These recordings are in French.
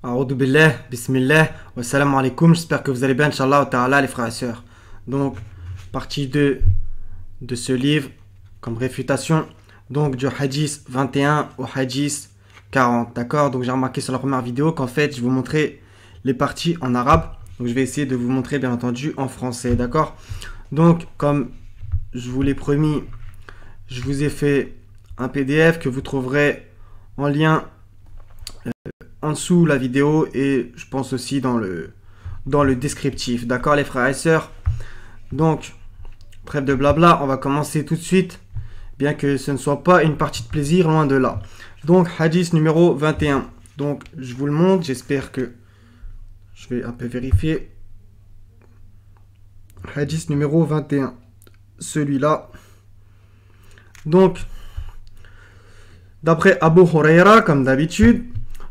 A'oudou billah, bismillah, wa salam alaikum, j'espère que vous allez bien, Inch'Allah ta'ala, les frères et sœurs. Donc, partie 2 de ce livre, comme réfutation, donc du hadith 21 au hadith 40, d'accord? Donc j'ai remarqué sur la première vidéo qu'en fait, je vous montrais les parties en arabe, donc je vais essayer de vous montrer bien entendu en français, d'accord? Donc, comme je vous l'ai promis, je vous ai fait un PDF que vous trouverez en lien en dessous la vidéo et je pense aussi dans le descriptif, d'accord les frères et sœurs? Donc, trêve de blabla, on va commencer tout de suite, bien que ce ne soit pas une partie de plaisir, loin de là. Donc, hadith numéro 21. Donc, je vous le montre, j'espère que je vais un peu vérifier. Hadith numéro 21, celui-là. Donc, d'après Abu Huraira, comme d'habitude,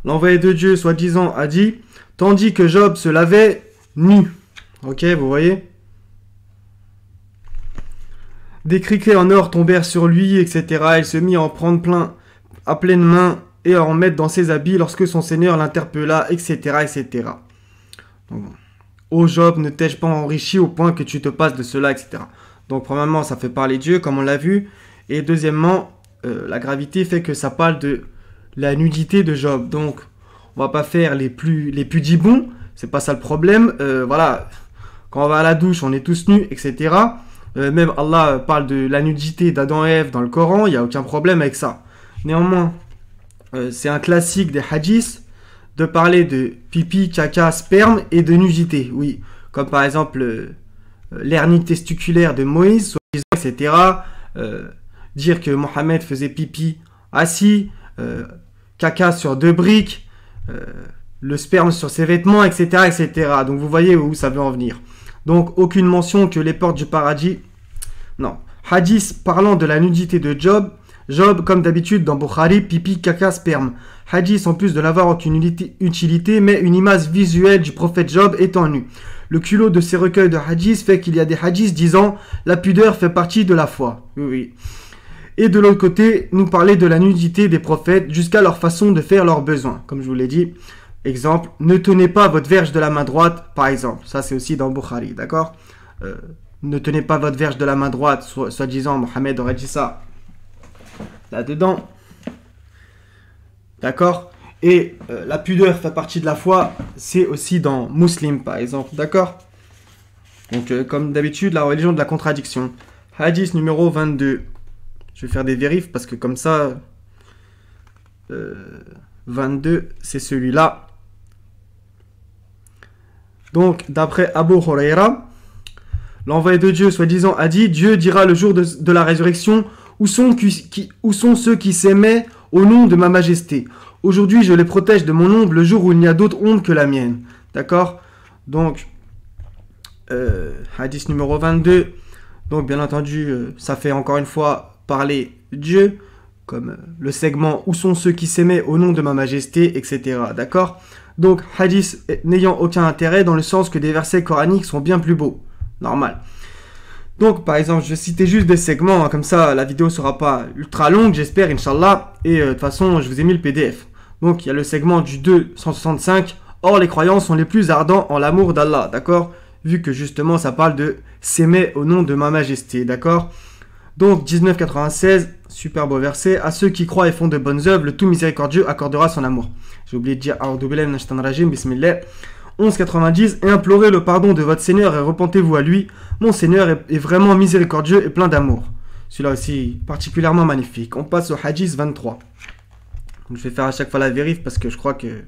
l'envoyé de Dieu, soi-disant, a dit, tandis que Job se lavait nu. Ok, vous voyez? Des criquets en or tombèrent sur lui, etc. Il se mit à en prendre plein à pleine main et à en mettre dans ses habits lorsque son Seigneur l'interpella, etc., etc. Donc, ô Job, ne t'ai-je pas enrichi au point que tu te passes de cela, etc. Donc, premièrement, ça fait parler Dieu, comme on l'a vu. Et deuxièmement, la gravité fait que ça parle de la nudité de Job. Donc, on va pas faire les pudibons, c'est pas ça le problème. Voilà, quand on va à la douche, on est tous nus, etc. Même Allah parle de la nudité d'Adam et Ève dans le Coran, il n'y a aucun problème avec ça. Néanmoins, c'est un classique des hadiths de parler de pipi, caca, sperme et de nudité. Oui, comme par exemple l'hernie testiculaire de Moïse, etc. Dire que Mohammed faisait pipi assis, caca sur 2 briques, le sperme sur ses vêtements, etc., etc. Donc vous voyez où ça veut en venir. Donc aucune mention que les portes du paradis. Non. Hadith parlant de la nudité de Job. Job, comme d'habitude dans Bukhari, pipi, caca, sperme. Hadith en plus de n'avoir aucune utilité, mais une image visuelle du prophète Job étant nu. Le culot de ces recueils de hadiths fait qu'il y a des hadiths disant la pudeur fait partie de la foi. Oui, oui. Et de l'autre côté, nous parler de la nudité des prophètes jusqu'à leur façon de faire leurs besoins. Comme je vous l'ai dit, exemple, ne tenez pas votre verge de la main droite, par exemple. Ça, c'est aussi dans Bukhari, d'accord? Ne tenez pas votre verge de la main droite, soi-disant, Mohammed aurait dit ça là-dedans. D'accord? Et la pudeur fait partie de la foi, c'est aussi dans Muslim, par exemple, d'accord? Donc, comme d'habitude, la religion de la contradiction. Hadith numéro 22. Je vais faire des vérifs parce que comme ça, 22, c'est celui-là. Donc, d'après Abu Huraira, l'envoyé de Dieu, soi-disant, a dit, Dieu dira le jour de la résurrection, où sont ceux qui s'aimaient au nom de ma majesté? Aujourd'hui, je les protège de mon ombre le jour où il n'y a d'autre ombre que la mienne. D'accord? Donc, hadith numéro 22. Donc, bien entendu, ça fait encore une fois parler Dieu, comme le segment où sont ceux qui s'aimaient au nom de ma majesté, etc. D'accord? Donc, hadith n'ayant aucun intérêt dans le sens que des versets coraniques sont bien plus beaux. Normal. Donc, par exemple, je vais citer juste des segments, hein, comme ça la vidéo sera pas ultra longue, j'espère, Inch'Allah. Et de toute façon, je vous ai mis le PDF. Donc, il y a le segment du 265. Or, les croyants sont les plus ardents en l'amour d'Allah, d'accord? Vu que justement, ça parle de s'aimer au nom de ma majesté, d'accord? Donc, 19,96, super beau verset. À ceux qui croient et font de bonnes œuvres, le tout miséricordieux accordera son amour. J'ai oublié de dire, A'oudou billahi minash shaitanir rajim, bismillah. 11,90, et implorez le pardon de votre Seigneur et repentez-vous à lui. Mon Seigneur est vraiment miséricordieux et plein d'amour. Celui-là aussi, particulièrement magnifique. On passe au hadith 23. Donc, je vais faire à chaque fois la vérif parce que je crois que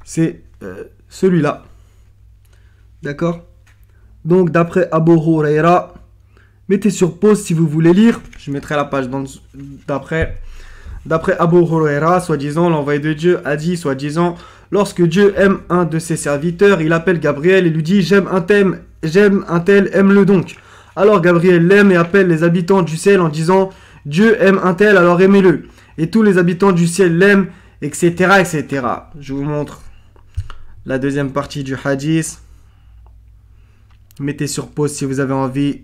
c'est celui-là. D'accord? Donc, d'après Abu Huraira, mettez sur pause si vous voulez lire. Je mettrai la page d'après. D'après Abu Huraira, soi-disant, l'envoyé de Dieu a dit, soi-disant, lorsque Dieu aime un de ses serviteurs, il appelle Gabriel et lui dit, j'aime un tel, aime-le donc. Alors Gabriel l'aime et appelle les habitants du ciel en disant, Dieu aime un tel, alors aimez-le. Et tous les habitants du ciel l'aiment, etc., etc. Je vous montre la deuxième partie du hadith. Mettez sur pause si vous avez envie.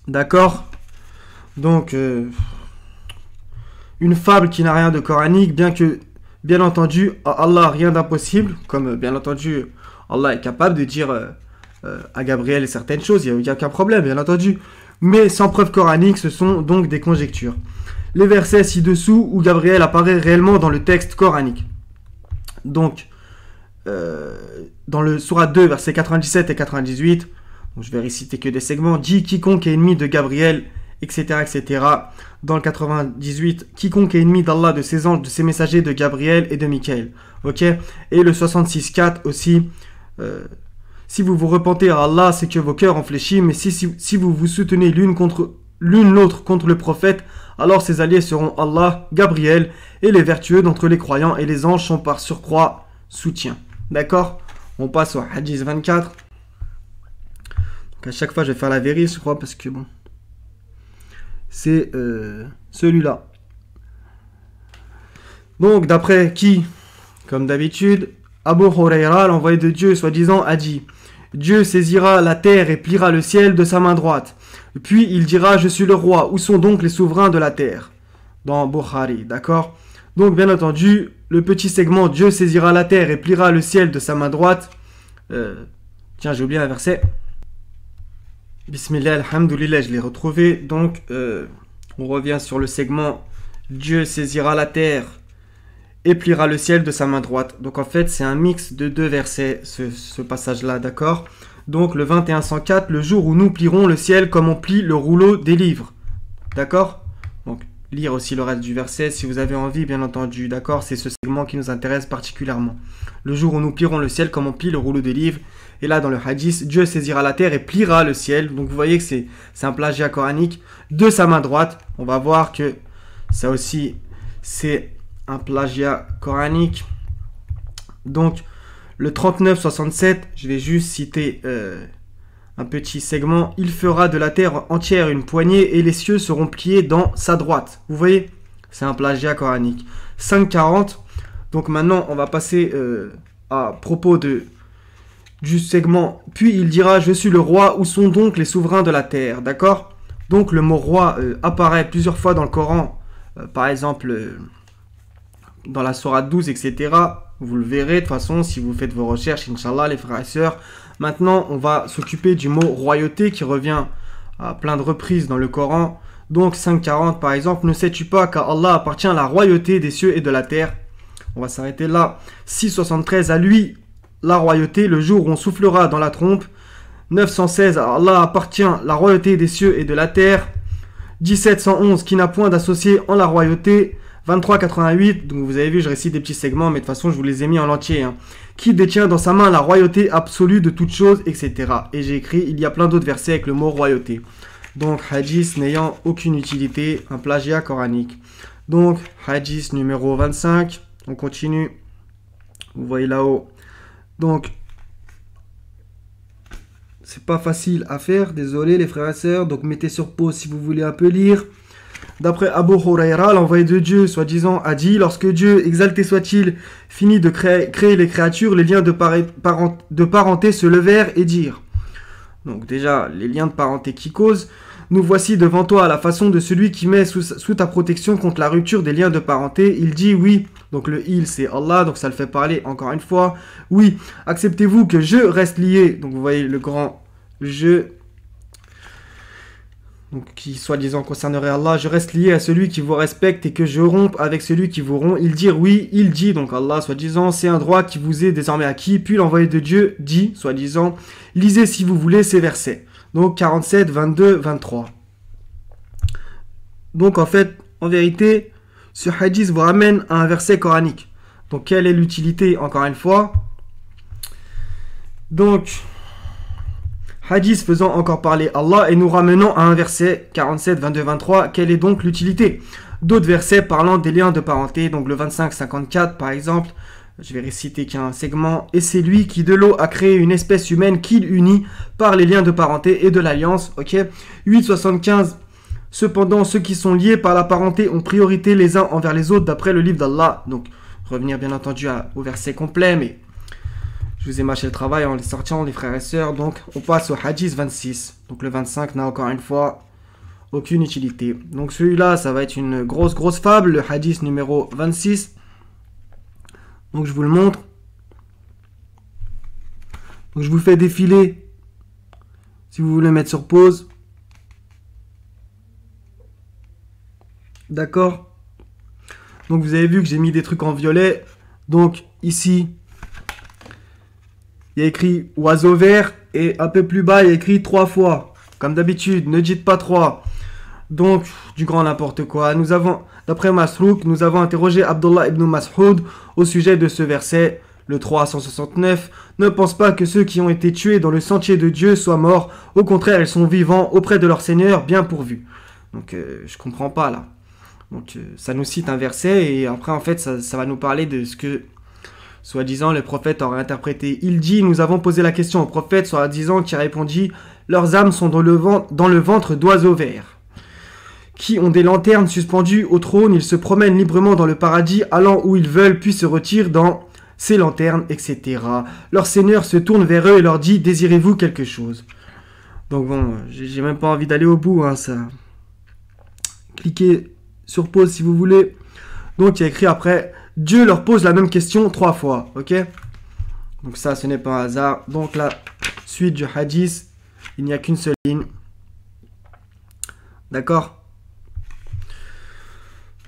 D'accord? Donc, une fable qui n'a rien de coranique, bien que Bien entendu, à Allah, rien d'impossible. Comme, bien entendu, Allah est capable de dire à Gabriel certaines choses. Il n'y a aucun problème, bien entendu. Mais sans preuve coranique, ce sont donc des conjectures. Les versets ci-dessous où Gabriel apparaît réellement dans le texte coranique. Donc, dans le Sourate 2, versets 97 et 98, donc je vais réciter que des segments, dit quiconque est ennemi de Gabriel, etc., etc. Dans le 98, quiconque est ennemi d'Allah, de ses anges, de ses messagers, de Gabriel et de Michael. Ok. Et le 66.4 aussi, si vous vous repentez à Allah, c'est que vos cœurs ont fléchi, mais si vous vous soutenez l'une l'autre contre le prophète, alors ses alliés seront Allah, Gabriel, et les vertueux d'entre les croyants, et les anges sont par surcroît soutien. D'accord? On passe au hadith 24. Donc à chaque fois, je vais faire la vérif, je crois, parce que bon... C'est celui-là. Donc, d'après qui? Comme d'habitude, Abu Huraira, l'envoyé de Dieu, soi-disant, a dit: Dieu saisira la terre et pliera le ciel de sa main droite. Puis il dira: je suis le roi. Où sont donc les souverains de la terre? Dans Bukhari, d'accord? Donc, bien entendu, le petit segment Dieu saisira la terre et pliera le ciel de sa main droite. Tiens, j'ai oublié un verset. Bismillah, alhamdoulilah, je l'ai retrouvé. Donc, on revient sur le segment Dieu saisira la terre et pliera le ciel de sa main droite. Donc, en fait, c'est un mix de deux versets, ce passage-là, d'accord? Donc, le 2104, le jour où nous plierons le ciel comme on plie le rouleau des livres. D'accord? Donc, lire aussi le reste du verset si vous avez envie, bien entendu. D'accord? C'est ce segment qui nous intéresse particulièrement. Le jour où nous plierons le ciel comme on plie le rouleau des livres. Et là, dans le hadith, Dieu saisira la terre et pliera le ciel. Donc, vous voyez que c'est un plagiat coranique de sa main droite. On va voir que ça aussi, c'est un plagiat coranique. Donc, le 39-67, je vais juste citer un petit segment. Il fera de la terre entière une poignée et les cieux seront pliés dans sa droite. Vous voyez? C'est un plagiat coranique. 5-40. Donc, maintenant, on va passer à propos du segment. Puis il dira: je suis le roi, où sont donc les souverains de la terre? D'accord? Donc le mot roi apparaît plusieurs fois dans le Coran, par exemple dans la sourate 12, etc. Vous le verrez de toute façon si vous faites vos recherches, Inch'Allah, les frères et sœurs. Maintenant, on va s'occuper du mot royauté qui revient à plein de reprises dans le Coran. Donc 5.40 par exemple: ne sais-tu pas qu'à Allah appartient la royauté des cieux et de la terre? On va s'arrêter là. 6.73, à lui la royauté le jour où on soufflera dans la trompe. 916, à Allah appartient la royauté des cieux et de la terre. 1711, qui n'a point d'associé en la royauté. 2388, donc vous avez vu, je récite des petits segments, mais de toute façon je vous les ai mis en entier. Qui détient dans sa main la royauté absolue de toutes choses, etc. Et j'ai écrit, il y a plein d'autres versets avec le mot royauté. Donc hadith n'ayant aucune utilité, un plagiat coranique. Donc hadith numéro 25, on continue. Vous voyez là-haut. Donc, c'est pas facile à faire, désolé les frères et sœurs, donc mettez sur pause si vous voulez un peu lire. D'après Abu Huraira, l'envoyé de Dieu, soi-disant, a dit: lorsque Dieu, exalté soit-il, finit de créer les créatures, les liens de parenté se levèrent et dirent. Donc déjà, les liens de parenté qui causent: nous voici devant toi à la façon de celui qui met sous ta protection contre la rupture des liens de parenté. Il dit oui. Donc le il c'est Allah, donc ça le fait parler encore une fois. Oui, acceptez-vous que je reste lié. Donc vous voyez le grand je, donc qui soi-disant concernerait Allah. Je reste lié à celui qui vous respecte et que je rompe avec celui qui vous rompt. Il dit oui, il dit, donc Allah soi-disant, c'est un droit qui vous est désormais acquis. Puis l'envoyé de Dieu dit, soi-disant, lisez si vous voulez ces versets. Donc 47, 22, 23. Donc en fait, en vérité, ce hadith vous ramène à un verset coranique. Donc quelle est l'utilité, encore une fois? Donc, hadith faisant encore parler Allah et nous ramenant à un verset 47, 22, 23. Quelle est donc l'utilité? D'autres versets parlant des liens de parenté, donc le 25, 54 par exemple. Je vais réciter qu'un segment. Et c'est lui qui de l'eau a créé une espèce humaine qu'il unit par les liens de parenté et de l'alliance. Ok. 8,75. Cependant, ceux qui sont liés par la parenté ont priorité les uns envers les autres d'après le livre d'Allah. Donc, revenir bien entendu au verset complet, mais je vous ai mâché le travail en les sortant, les frères et sœurs. Donc, on passe au hadith 26. Donc, le 25 n'a encore une fois aucune utilité. Donc, celui-là, ça va être une grosse fable, le hadith numéro 26. Donc je vous le montre. Donc je vous fais défiler. Si vous voulez mettre sur pause. D'accord. Donc vous avez vu que j'ai mis des trucs en violet. Donc ici, il y a écrit oiseau vert. Et un peu plus bas, il y a écrit 3 fois. Comme d'habitude, ne dites pas 3. Donc, du grand n'importe quoi. Nous avons, d'après Masrouk, nous avons interrogé Abdullah ibn Mas'ud au sujet de ce verset, le 369. Ne pense pas que ceux qui ont été tués dans le sentier de Dieu soient morts. Au contraire, ils sont vivants auprès de leur Seigneur, bien pourvus. Donc, je comprends pas là. Donc, ça nous cite un verset et après, en fait, ça va nous parler de ce que, soi-disant, le prophète aurait interprété. Il dit, nous avons posé la question au prophète, soi-disant, qui répondit, leurs âmes sont dans le ventre d'oiseaux verts, qui ont des lanternes suspendues au trône, ils se promènent librement dans le paradis, allant où ils veulent, puis se retirent dans ces lanternes, etc. Leur Seigneur se tourne vers eux et leur dit, désirez-vous quelque chose? Donc bon, j'ai même pas envie d'aller au bout, hein, ça. Cliquez sur pause si vous voulez. Donc il y a écrit après, Dieu leur pose la même question 3 fois, ok? Donc ça, ce n'est pas un hasard. Donc la suite du hadith, il n'y a qu'une seule ligne. D'accord?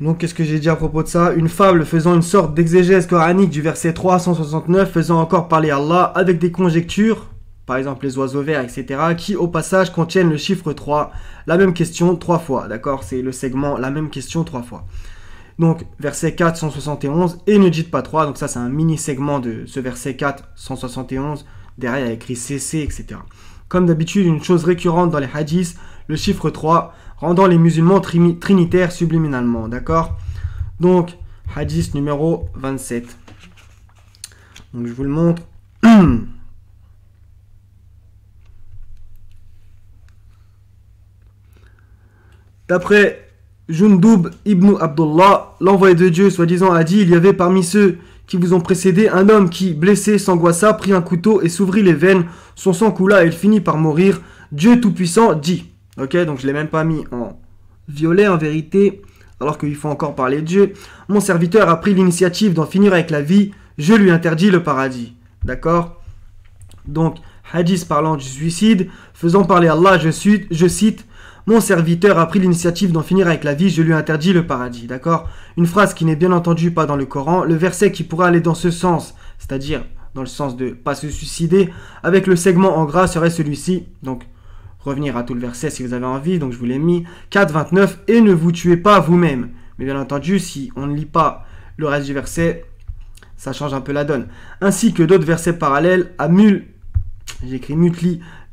Donc, qu'est-ce que j'ai dit à propos de ça? Une fable faisant une sorte d'exégèse coranique du verset 369, faisant encore parler Allah avec des conjectures, par exemple les oiseaux verts, etc., qui au passage contiennent le chiffre 3, la même question 3 fois, d'accord? C'est le segment, la même question 3 fois. Donc, verset 4, 171, et ne dites pas 3, donc ça c'est un mini-segment de ce verset 4, 171, derrière il y a écrit CC, etc. Comme d'habitude, une chose récurrente dans les hadiths, le chiffre 3, rendant les musulmans trinitaires subliminalement, d'accord? Donc, hadith numéro 27. Donc, je vous le montre. D'après Jundub ibn Abdullah, l'envoyé de Dieu, soi-disant, a dit, il y avait parmi ceux qui vous ont précédé un homme qui, blessé, s'angoissa, prit un couteau et s'ouvrit les veines. Son sang coula et il finit par mourir. Dieu Tout-Puissant dit... Ok, donc je ne l'ai même pas mis en violet en vérité, alors qu'il faut encore parler de Dieu. Mon serviteur a pris l'initiative d'en finir avec la vie, je lui interdis le paradis. D'accord? Donc, hadith parlant du suicide, faisant parler Allah, je cite, mon serviteur a pris l'initiative d'en finir avec la vie, je lui interdis le paradis. D'accord? Une phrase qui n'est bien entendu pas dans le Coran, le verset qui pourrait aller dans ce sens, c'est-à-dire dans le sens de pas se suicider, avec le segment en gras serait celui-ci. Donc, revenir à tout le verset si vous avez envie, donc je vous l'ai mis, 4, 29, et ne vous tuez pas vous-même. Mais bien entendu, si on ne lit pas le reste du verset, ça change un peu la donne. Ainsi que d'autres versets parallèles à j'ai écrit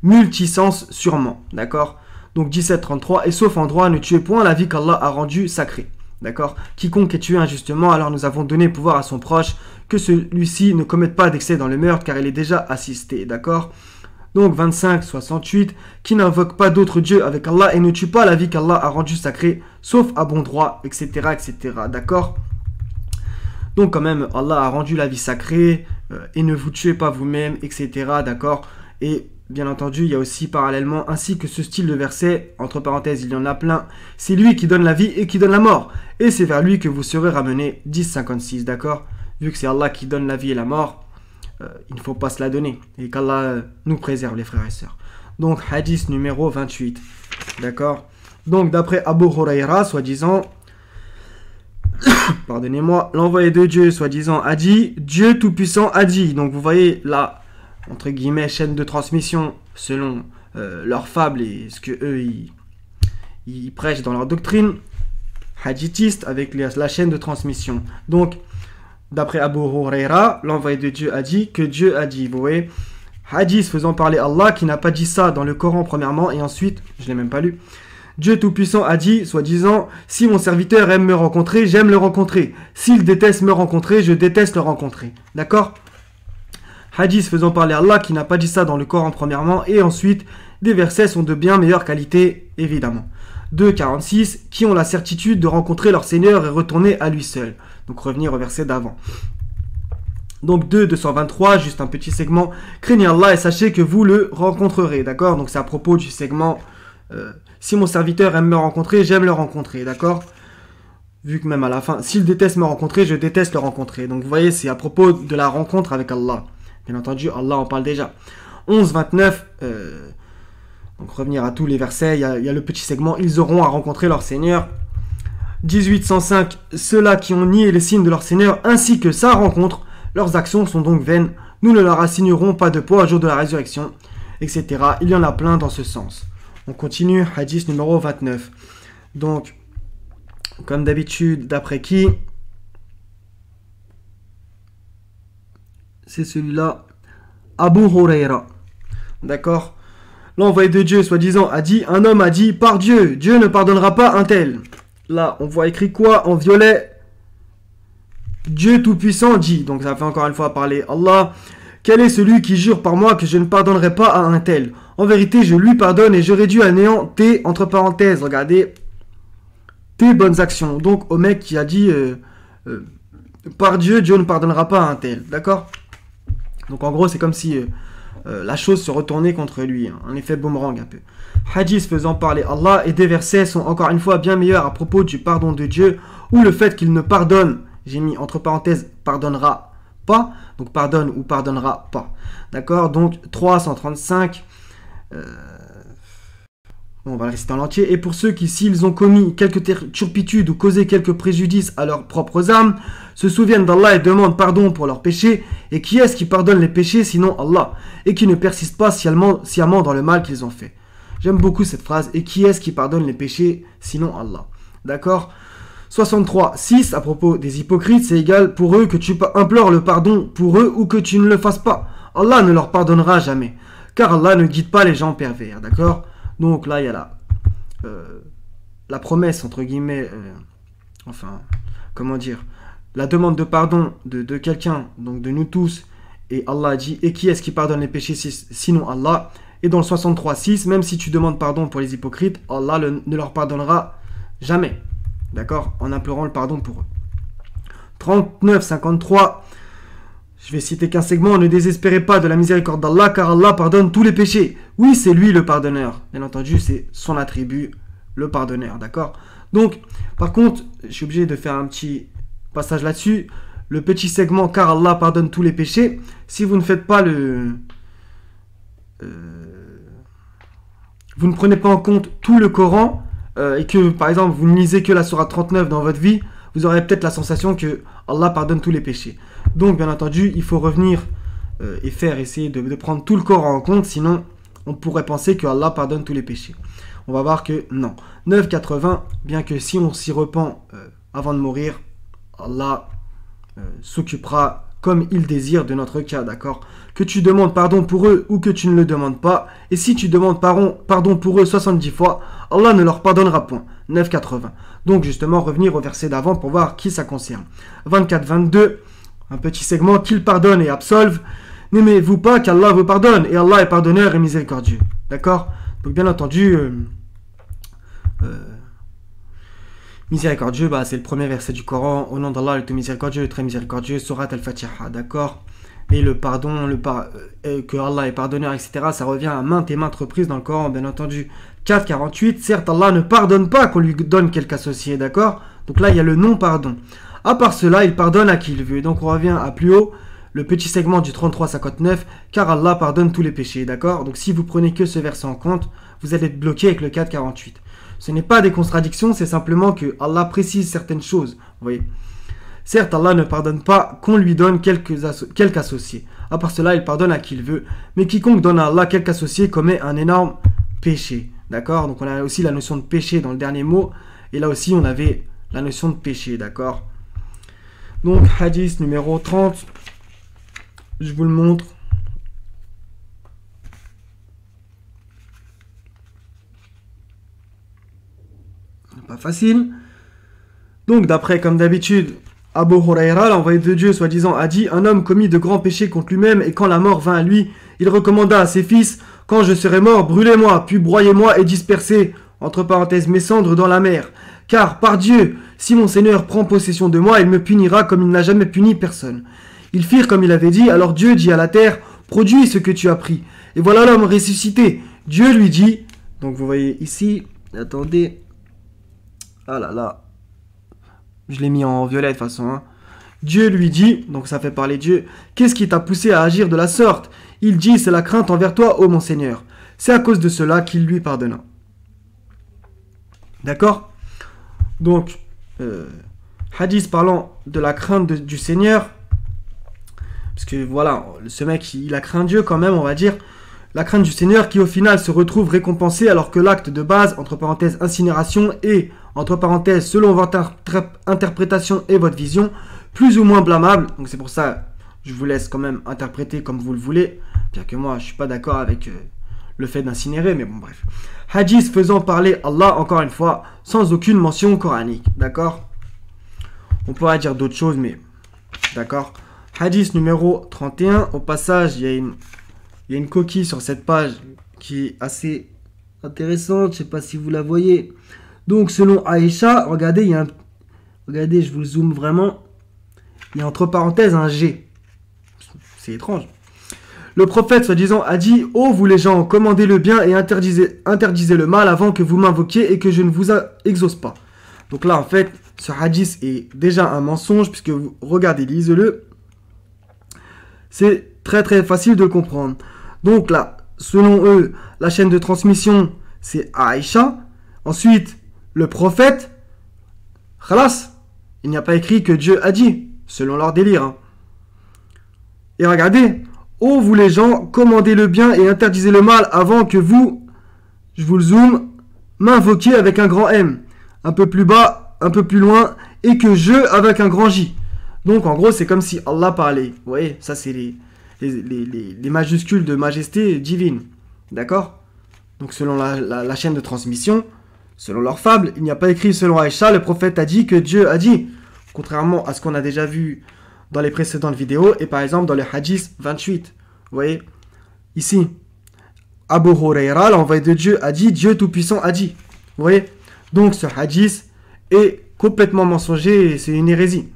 multisens sûrement, d'accord? Donc 17, 33, et sauf en droit, ne tuez point la vie qu'Allah a rendue sacrée, d'accord? Quiconque est tué injustement, alors nous avons donné pouvoir à son proche, que celui-ci ne commette pas d'excès dans le meurtre, car il est déjà assisté, d'accord? Donc 25, 68, qui n'invoque pas d'autre Dieu avec Allah et ne tue pas la vie qu'Allah a rendue sacrée, sauf à bon droit, etc., etc., d'accord? Donc quand même, Allah a rendu la vie sacrée, et ne vous tuez pas vous-même, etc., d'accord? Et bien entendu, il y a aussi parallèlement, ainsi que ce style de verset, entre parenthèses, il y en a plein, c'est lui qui donne la vie et qui donne la mort, et c'est vers lui que vous serez ramenés, 10, 56, d'accord? Vu que c'est Allah qui donne la vie et la mort, il ne faut pas se la donner. Et qu'Allah nous préserve, les frères et sœurs. Donc, hadith numéro 28. D'accord? Donc, d'après Abu Huraira, soi-disant, pardonnez-moi, l'envoyé de Dieu, soi-disant, a dit, Dieu Tout-Puissant a dit. Donc, vous voyez, là, entre guillemets, chaîne de transmission, selon leur fable et ce que eux, ils prêchent dans leur doctrine, hadithiste, avec la chaîne de transmission. Donc, d'après Abu Huraira, l'envoyé de Dieu a dit que Dieu a dit. Vous voyez, hadith faisant parler Allah qui n'a pas dit ça dans le Coran premièrement et ensuite, je ne l'ai même pas lu. Dieu Tout-Puissant a dit, soi-disant, si mon serviteur aime me rencontrer, j'aime le rencontrer. S'il déteste me rencontrer, je déteste le rencontrer. D'accord? Hadith faisant parler Allah qui n'a pas dit ça dans le Coran premièrement et ensuite, des versets sont de bien meilleure qualité, évidemment. 2, 46, qui ont la certitude de rencontrer leur Seigneur et retourner à lui seul. Donc revenir au verset d'avant. Donc 2, 223, juste un petit segment. Craignez Allah et sachez que vous le rencontrerez. D'accord? Donc c'est à propos du segment si mon serviteur aime me rencontrer, j'aime le rencontrer. D'accord? Vu que même à la fin, s'il déteste me rencontrer, je déteste le rencontrer. Donc vous voyez, c'est à propos de la rencontre avec Allah. Bien entendu, Allah en parle déjà. 11, 29, donc revenir à tous les versets, il y a le petit segment, ils auront à rencontrer leur Seigneur. 18, 105, ceux-là qui ont nié les signes de leur Seigneur, ainsi que sa rencontre, leurs actions sont donc vaines. Nous ne leur assignerons pas de poids au jour de la résurrection, etc. Il y en a plein dans ce sens. On continue, hadith numéro 29. Donc, comme d'habitude, d'après qui? C'est celui-là. Abu Huraira. D'accord? L'envoyé de Dieu, soi-disant, a dit, un homme a dit, par Dieu, Dieu ne pardonnera pas un tel. Là, on voit écrit quoi? En violet. Dieu Tout-Puissant dit, donc ça fait encore une fois parler Allah, quel est celui qui jure par moi que je ne pardonnerai pas à un tel? En vérité, je lui pardonne et je réduis à néant tes, entre parenthèses, regardez, tes bonnes actions. Donc au mec qui a dit, par Dieu, Dieu ne pardonnera pas à un tel, d'accord? Donc en gros, c'est comme si la chose se retournait contre lui, hein, un effet boomerang un peu. Hadith faisant parler Allah, et des versets sont encore une fois bien meilleurs à propos du pardon de Dieu, ou le fait qu'il ne pardonne, j'ai mis entre parenthèses, pardonnera pas, donc pardonne ou pardonnera pas. D'accord? Donc 335, on va le réciter en entier. Et pour ceux qui, s'ils ont commis quelque turpitude ou causé quelque préjudice à leurs propres âmes, se souviennent d'Allah et demandent pardon pour leurs péchés, et qui est-ce qui pardonne les péchés sinon Allah, et qui ne persiste pas sciemment dans le mal qu'ils ont fait. J'aime beaucoup cette phrase, et qui est-ce qui pardonne les péchés sinon Allah. D'accord? 63, 6, à propos des hypocrites, c'est égal pour eux que tu implores le pardon pour eux ou que tu ne le fasses pas. Allah ne leur pardonnera jamais, car Allah ne guide pas les gens pervers, d'accord? Donc là, il y a la promesse, entre guillemets, enfin, comment dire, la demande de pardon de quelqu'un, donc de nous tous, et Allah dit, et qui est-ce qui pardonne les péchés sinon Allah? Et dans le 63.6, même si tu demandes pardon pour les hypocrites, Allah ne leur pardonnera jamais. D'accord? En implorant le pardon pour eux. 39.53. Je vais citer qu'un segment. Ne désespérez pas de la miséricorde d'Allah, car Allah pardonne tous les péchés. Oui, c'est lui le pardonneur. Bien entendu, c'est son attribut, le pardonneur. D'accord? Donc, par contre, je suis obligé de faire un petit passage là-dessus. Le petit segment, car Allah pardonne tous les péchés. Si vous ne faites pas vous ne prenez pas en compte tout le Coran, et que par exemple vous ne lisez que la sourate 39 dans votre vie, vous aurez peut-être la sensation que Allah pardonne tous les péchés. Donc bien entendu, il faut revenir et essayer de prendre tout le Coran en compte, sinon on pourrait penser que Allah pardonne tous les péchés. On va voir que non. 9,80, bien que si on s'y repent avant de mourir, Allah s'occupera comme il désire de notre cas, d'accord? Que tu demandes pardon pour eux ou que tu ne le demandes pas, et si tu demandes pardon pour eux 70 fois, Allah ne leur pardonnera point. 9,80. Donc justement, revenir au verset d'avant pour voir qui ça concerne. 24-22, un petit segment, qu'il pardonne et absolve. N'aimez-vous pas qu'Allah vous pardonne, et Allah est pardonneur et miséricordieux. D'accord? Donc bien entendu, miséricordieux, c'est le premier verset du Coran. Au nom d'Allah, le tout miséricordieux, le très miséricordieux, Surat al-Fatiha, d'accord? Et le pardon, que Allah est pardonneur, etc., ça revient à maintes et maintes reprises dans le Coran, bien entendu. 4,48, certes, Allah ne pardonne pas qu'on lui donne quelque associé, d'accord? Donc là, il y a le non-pardon. À part cela, il pardonne à qui il veut. Donc on revient à plus haut, le petit segment du 33-59, car Allah pardonne tous les péchés, d'accord? Donc si vous prenez que ce verset en compte, vous allez être bloqué avec le 4,48. Ce n'est pas des contradictions, c'est simplement que Allah précise certaines choses. Vous voyez. Certes, Allah ne pardonne pas qu'on lui donne quelque associé. À part cela, il pardonne à qui il veut. Mais quiconque donne à Allah quelque associé commet un énorme péché. D'accord? Donc on a aussi la notion de péché dans le dernier mot. Et là aussi, on avait la notion de péché. D'accord? Donc, hadith numéro 30. Je vous le montre. Pas facile. Donc d'après, comme d'habitude, Abu Huraira, l'envoyé de Dieu, soi-disant, a dit, un homme commis de grands péchés contre lui-même, et quand la mort vint à lui, il recommanda à ses fils, quand je serai mort, brûlez-moi, puis broyez-moi et dispersez, entre parenthèses, mes cendres dans la mer. Car, par Dieu, si mon Seigneur prend possession de moi, il me punira comme il n'a jamais puni personne. Ils firent comme il avait dit, alors Dieu dit à la terre, produis ce que tu as pris. Et voilà l'homme ressuscité. Dieu lui dit, donc vous voyez ici, attendez, ah là là, Je l'ai mis en violet de toute façon. Hein. Dieu lui dit, donc ça fait parler Dieu, qu'est-ce qui t'a poussé à agir de la sorte? Il dit, c'est la crainte envers toi, ô mon Seigneur. C'est à cause de cela qu'il lui pardonna. D'accord? Donc, hadith parlant de la crainte du Seigneur, parce que voilà, ce mec, il a craint Dieu quand même, on va dire. La crainte du Seigneur qui au final se retrouve récompensée alors que l'acte de base, entre parenthèses incinération et, entre parenthèses, selon votre interprétation et votre vision, plus ou moins blâmable. Donc c'est pour ça, je vous laisse quand même interpréter comme vous le voulez. Bien que moi, je suis pas d'accord avec le fait d'incinérer, mais bon bref. Hadith faisant parler Allah, encore une fois, sans aucune mention coranique. D'accord? On pourrait dire d'autres choses, mais d'accord. Hadith numéro 31. Au passage, il y a une coquille sur cette page qui est assez intéressante. Je sais pas si vous la voyez. Donc, selon Aïcha, regardez, regardez, je vous zoome vraiment. Il y a entre parenthèses un G. C'est étrange. Le prophète, soi-disant, a dit « Oh, vous les gens, commandez le bien et interdisez le mal avant que vous m'invoquiez et que je ne vous exauce pas. » Donc là, en fait, ce hadith est déjà un mensonge, puisque vous regardez, lisez-le. C'est très très facile de le comprendre. Donc là, selon eux, la chaîne de transmission, c'est Aïcha. Ensuite, le prophète, khalas, il n'y a pas écrit que Dieu a dit, selon leur délire. Hein. Et regardez, oh vous les gens, commandez le bien et interdisez le mal avant que vous, je vous le zoome, m'invoquiez avec un grand M. Un peu plus bas, un peu plus loin, et que je avec un grand J. Donc en gros, c'est comme si Allah parlait. Vous voyez, ça c'est les majuscules de majesté divine. D'accord? Donc selon la chaîne de transmission, selon leur fable, il n'y a pas écrit selon Aïcha, le prophète a dit que Dieu a dit. Contrairement à ce qu'on a déjà vu dans les précédentes vidéos, et par exemple dans le hadith 28. Vous voyez? Ici, Abu Huraira, l'envoyé de Dieu, a dit, Dieu Tout-Puissant a dit. Vous voyez? Donc ce hadith est complètement mensonger et c'est une hérésie.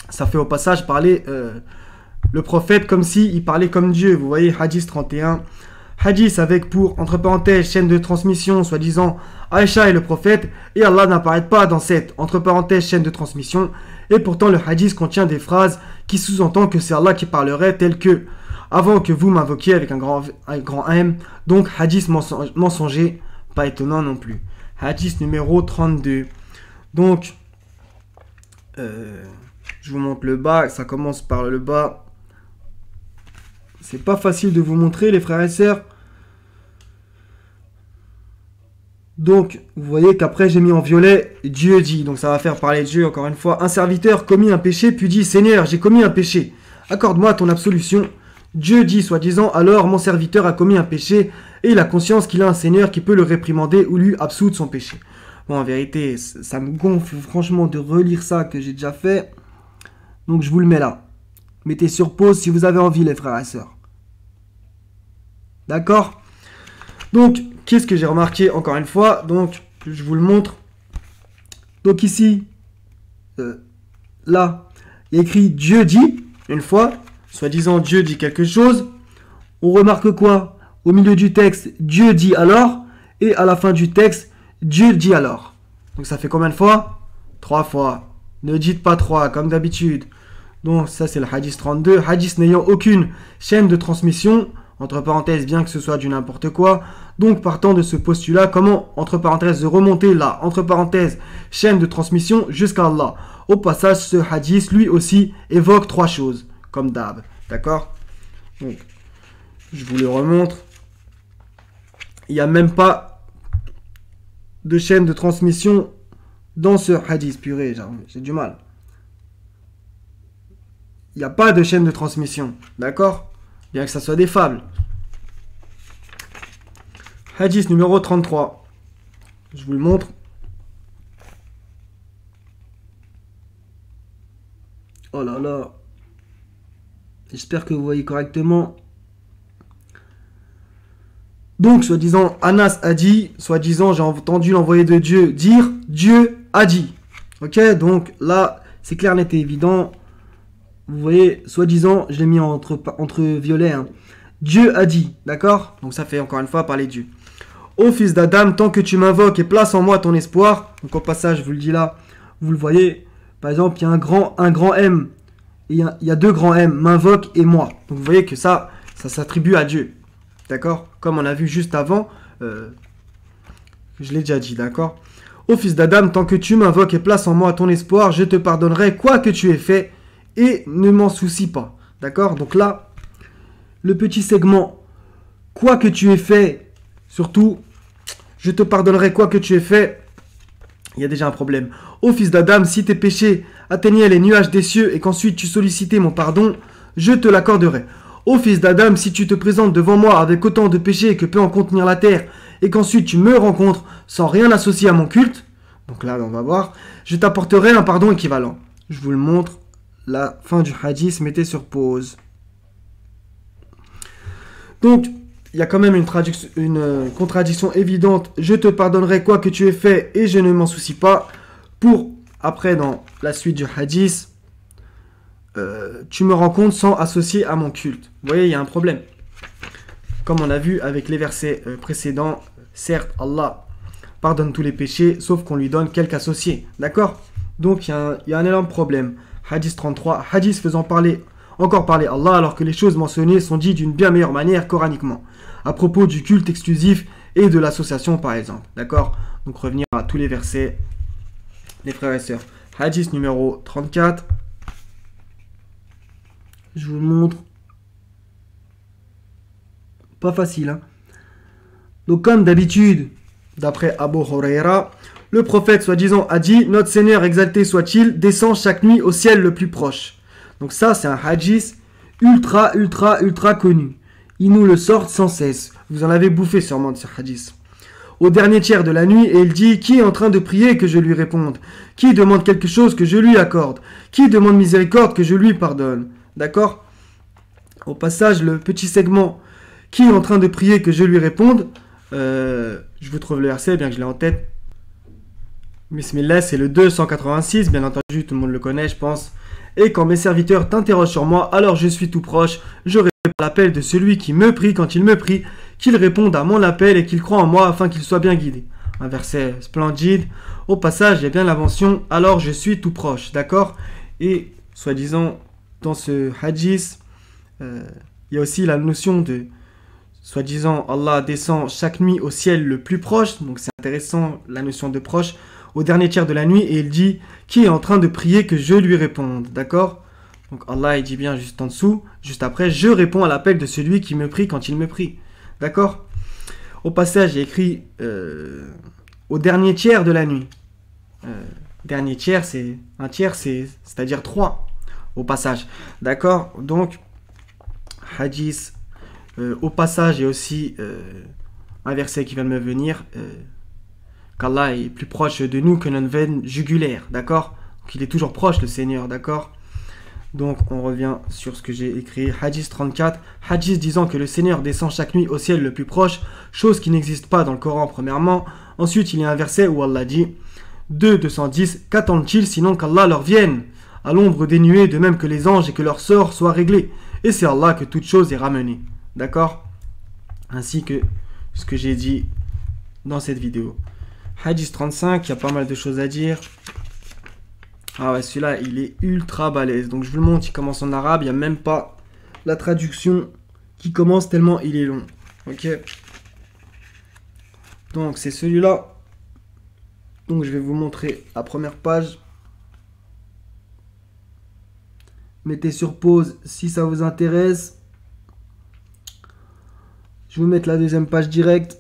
Ça fait au passage parler le prophète comme s'il parlait comme Dieu. Vous voyez, hadith 31. Hadith avec pour, entre parenthèses, chaîne de transmission, soi-disant Aïcha et le prophète, et Allah n'apparaît pas dans cette, entre parenthèses, chaîne de transmission. Et pourtant, le hadith contient des phrases qui sous-entendent que c'est Allah qui parlerait, telles que avant que vous m'invoquiez avec un grand M. Donc, hadith mensonger, pas étonnant non plus. Hadith numéro 32. Donc, je vous montre le bas, ça commence par le bas. C'est pas facile de vous montrer, les frères et sœurs. Donc, vous voyez qu'après j'ai mis en violet Dieu dit. Donc ça va faire parler de Dieu encore une fois. Un serviteur commis un péché, puis dit Seigneur, j'ai commis un péché. Accorde-moi ton absolution. Dieu dit, soi-disant, alors mon serviteur a commis un péché et il a conscience qu'il a un Seigneur qui peut le réprimander ou lui absoudre son péché. Bon, en vérité, ça me gonfle franchement de relire ça que j'ai déjà fait. Donc je vous le mets là. Mettez sur pause si vous avez envie, les frères et sœurs. D'accord? Donc, qu'est-ce que j'ai remarqué encore une fois? Donc, je vous le montre. Donc ici, là, il y a écrit Dieu dit, une fois, soi-disant Dieu dit quelque chose. On remarque quoi? Au milieu du texte, Dieu dit alors, et à la fin du texte, Dieu dit alors. Donc ça fait combien de fois? 3 fois. Ne dites pas 3, comme d'habitude. Donc ça c'est le hadith 32. Hadith n'ayant aucune chaîne de transmission, entre parenthèses, bien que ce soit du n'importe quoi. Donc partant de ce postulat, comment, entre parenthèses, de remonter là, entre parenthèses, chaîne de transmission jusqu'à Allah. Au passage, ce hadith, lui aussi, évoque 3 choses, comme d'hab. D'accord? Donc, je vous le remontre. Il n'y a même pas de chaîne de transmission dans ce hadith. Purée, j'ai du mal. Il n'y a pas de chaîne de transmission. D'accord? Bien que ça soit des fables. Hadith numéro 33. Je vous le montre. Oh là là. J'espère que vous voyez correctement. Donc, soi-disant, Anas a dit, soi-disant, j'ai entendu l'envoyé de Dieu dire, Dieu a dit. Ok, donc là, c'est clair, net et évident. Vous voyez, soi-disant, je l'ai mis entre violets. Hein. Dieu a dit, d'accord? Donc ça fait encore une fois parler Dieu. Ô fils d'Adam, tant que tu m'invoques et place en moi ton espoir, donc au passage, je vous le dis là, vous le voyez, Par exemple, il y a un grand M. Et il y a deux grands M, m'invoque et moi. Donc vous voyez que ça s'attribue à Dieu. D'accord? Comme on a vu juste avant, je l'ai déjà dit, d'accord? Ô fils d'Adam, tant que tu m'invoques et places en moi ton espoir, je te pardonnerai quoi que tu aies fait et ne m'en soucie pas. D'accord? Donc là, le petit segment, quoi que tu aies fait, surtout, je te pardonnerai quoi que tu aies fait, il y a déjà un problème. Ô fils d'Adam, si tes péchés atteignaient les nuages des cieux et qu'ensuite tu sollicitais mon pardon, je te l'accorderai. Ô fils d'Adam, si tu te présentes devant moi avec autant de péchés que peut en contenir la terre et qu'ensuite tu me rencontres sans rien associer à mon culte, donc là on va voir, je t'apporterai un pardon équivalent. Je vous le montre, la fin du hadith, mettez sur pause. Donc, il y a quand même une contradiction évidente. Je te pardonnerai quoi que tu aies fait et je ne m'en soucie pas. Pour, après, dans la suite du hadith, tu me rencontres sans associer à mon culte. Vous voyez, il y a un problème. Comme on a vu avec les versets précédents, certes, Allah pardonne tous les péchés, sauf qu'on lui donne quelque associé. D'accord? Donc, il y a un énorme problème. Hadith 33, hadith faisant encore parler Allah, alors que les choses mentionnées sont dites d'une bien meilleure manière coraniquement, à propos du culte exclusif et de l'association par exemple. D'accord? Donc revenir à tous les versets, les frères et sœurs. Hadith numéro 34. Je vous le montre. Pas facile, hein? Donc comme d'habitude, d'après Abu Huraira, le prophète soi-disant a dit: notre Seigneur exalté soit-il descend chaque nuit au ciel le plus proche. Donc ça, c'est un hadith ultra connu. Il nous le sort sans cesse. Vous en avez bouffé sûrement de ce hadith. Au dernier tiers de la nuit, et il dit: qui est en train de prier que je lui réponde? Qui demande quelque chose que je lui accorde? Qui demande miséricorde que je lui pardonne? D'accord? Au passage, le petit segment qui est en train de prier que je lui réponde, je vous trouve le verset, bien que je l'ai en tête. Bismillah, c'est le 286, bien entendu, tout le monde le connaît, je pense. Et quand mes serviteurs t'interrogent sur moi, alors je suis tout proche, je réponds à l'appel de celui qui me prie quand il me prie, qu'il réponde à mon appel et qu'il croit en moi afin qu'il soit bien guidé. Un verset splendide. Au passage, il y a bien la mention « alors je suis tout proche », d'accord? Et, soi-disant, dans ce hadith, il y a aussi la notion de, soi-disant, Allah descend chaque nuit au ciel le plus proche, donc c'est intéressant, la notion de proche, au dernier tiers de la nuit, et il dit « qui est en train de prier que je lui réponde », d'accord? Donc Allah, il dit bien juste en dessous, juste après, je réponds à l'appel de celui qui me prie quand il me prie. D'accord? Au passage, il y a écrit au dernier tiers de la nuit. Dernier tiers, c'est un tiers, c'est-à-dire 3 au passage. D'accord? Donc, hadith, au passage, il y a aussi un verset qui vient de me venir, qu'Allah est plus proche de nous que notre veine jugulaire. D'accord? Donc, il est toujours proche, le Seigneur. D'accord? Donc on revient sur ce que j'ai écrit, hadith 34, hadith disant que le Seigneur descend chaque nuit au ciel le plus proche, chose qui n'existe pas dans le Coran premièrement. Ensuite il y a un verset où Allah dit, 210, qu'attendent-ils sinon qu'Allah leur vienne à l'ombre des nuées, de même que les anges, et que leur sort soit réglé. Et c'est Allah que toute chose est ramenée. D'accord? Ainsi que ce que j'ai dit dans cette vidéo. Hadith 35, il y a pas mal de choses à dire. Ah ouais, celui-là, il est ultra balèze. Donc je vous le montre, il commence en arabe. Il n'y a même pas la traduction qui commence tellement il est long. Ok. Donc c'est celui-là. Donc je vais vous montrer la première page. Mettez sur pause si ça vous intéresse. Je vais vous mettre la deuxième page directe.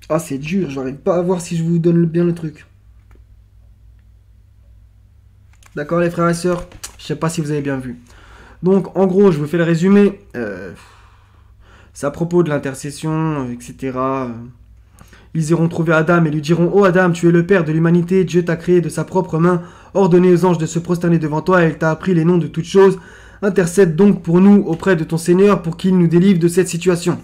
Ah, c'est dur, j'arrive pas à voir si je vous donne bien le truc. D'accord les frères et sœurs? Je sais pas si vous avez bien vu. Donc en gros, je vous fais le résumé. C'est à propos de l'intercession, etc. Ils iront trouver Adam et lui diront: ô Adam, tu es le père de l'humanité, Dieu t'a créé de sa propre main, ordonné aux anges de se prosterner devant toi et il t'a appris les noms de toutes choses. Intercède donc pour nous auprès de ton Seigneur pour qu'il nous délivre de cette situation.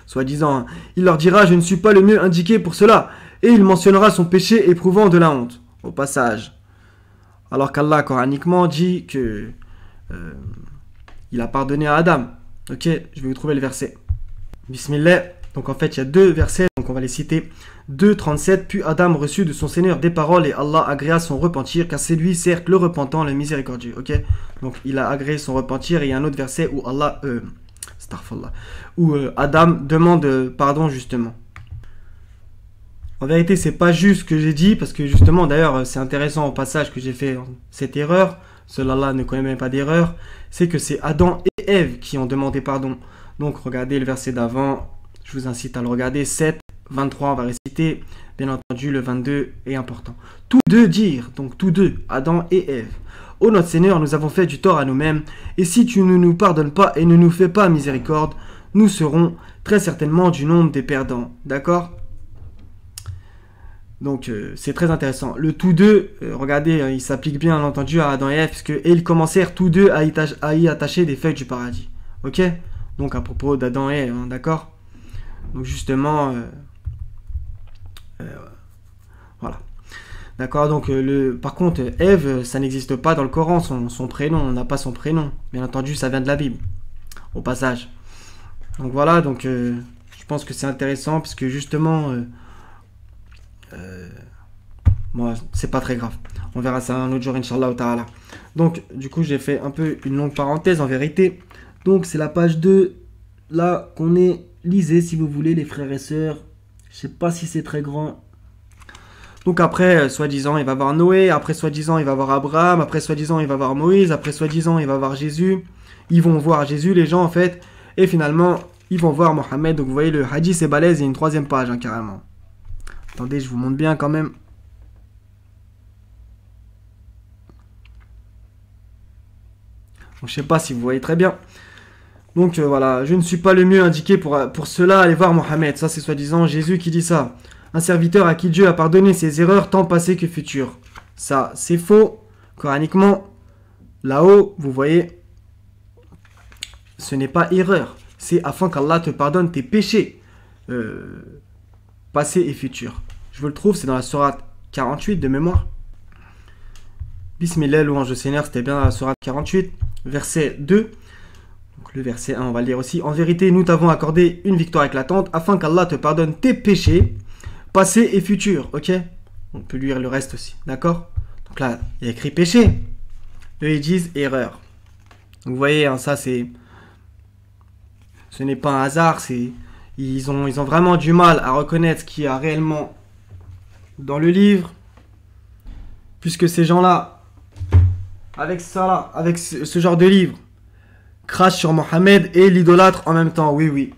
Soi-disant, il leur dira: je ne suis pas le mieux indiqué pour cela, et il mentionnera son péché éprouvant de la honte. Au passage. Alors qu'Allah coraniquement dit que il a pardonné à Adam. Ok, je vais vous trouver le verset. Bismillah. Donc en fait, il y a deux versets. Donc on va les citer. 2,37. Puis Adam reçut de son Seigneur des paroles et Allah agréa son repentir, car c'est lui, certes, le repentant, le miséricordieux. Ok. Donc il a agréé son repentir. Et il y a un autre verset où Adam demande pardon justement. En vérité, c'est pas juste ce que j'ai dit, parce que justement, d'ailleurs, c'est intéressant au passage que j'ai fait cette erreur. Cela ne connaît même pas d'erreur. C'est que c'est Adam et Ève qui ont demandé pardon. Donc regardez le verset d'avant. Je vous incite à le regarder. 7, 23, on va réciter. Bien entendu, le 22 est important. Tous deux dirent, donc tous deux, Adam et Ève. Ô notre Seigneur, nous avons fait du tort à nous-mêmes, et si tu ne nous pardonnes pas et ne nous fais pas miséricorde, nous serons très certainement du nombre des perdants. D'accord? Donc c'est très intéressant. Le tous deux, regardez, il s'applique bien entendu à Adam et Ève, et ils commencèrent tous deux à y attacher des feuilles du paradis. Ok? Donc à propos d'Adam et Ève, hein, d'accord? Donc justement, voilà. D'accord, donc par contre, Ève, ça n'existe pas dans le Coran, son prénom, on n'a pas son prénom. Bien entendu, ça vient de la Bible, au passage. Donc voilà, donc je pense que c'est intéressant, parce que justement, bon, c'est pas très grave. On verra ça un autre jour, Inch'Allah ta'ala. Donc, du coup, j'ai fait un peu une longue parenthèse, en vérité. Donc, c'est la page 2, là, qu'on est. Lisez, si vous voulez, les frères et sœurs. Je sais pas si c'est très grand. Donc après, soi-disant, il va voir Noé. Après, soi-disant, il va voir Abraham. Après, soi-disant, il va voir Moïse. Après, soi-disant, il va voir Jésus. Ils vont voir Jésus, les gens, en fait. Et finalement, ils vont voir Mohammed. Donc, vous voyez, le hadith, c'est balèze. Il y a une 3e page, hein, carrément. Attendez, je vous montre bien, quand même. Donc, je sais pas si vous voyez très bien. Donc voilà, je ne suis pas le mieux indiqué pour cela. Allez voir Mohammed. Ça, c'est soi-disant Jésus qui dit ça. Un serviteur à qui Dieu a pardonné ses erreurs tant passées que futures. Ça, c'est faux. Coraniquement, là-haut, vous voyez, ce n'est pas erreur. C'est afin qu'Allah te pardonne tes péchés passés et futurs. Je vous le trouve, c'est dans la sourate 48 de mémoire. Bismillah, louange au Seigneur, c'était bien dans la sourate 48, verset 2. Donc le verset 1, on va le lire aussi. En vérité, nous t'avons accordé une victoire éclatante afin qu'Allah te pardonne tes péchés passés et futurs. Ok? On peut lire le reste aussi. D'accord? Donc là, il y a écrit péché. Eux, ils disent erreur. Donc vous voyez, hein, ça c'est... Ce n'est pas un hasard. Ils ont vraiment du mal à reconnaître ce qu'il y a réellement dans le livre. Puisque ces gens-là, avec ça là, avec ce genre de livre, crachent sur Mohammed et l'idolâtre en même temps. Oui, oui.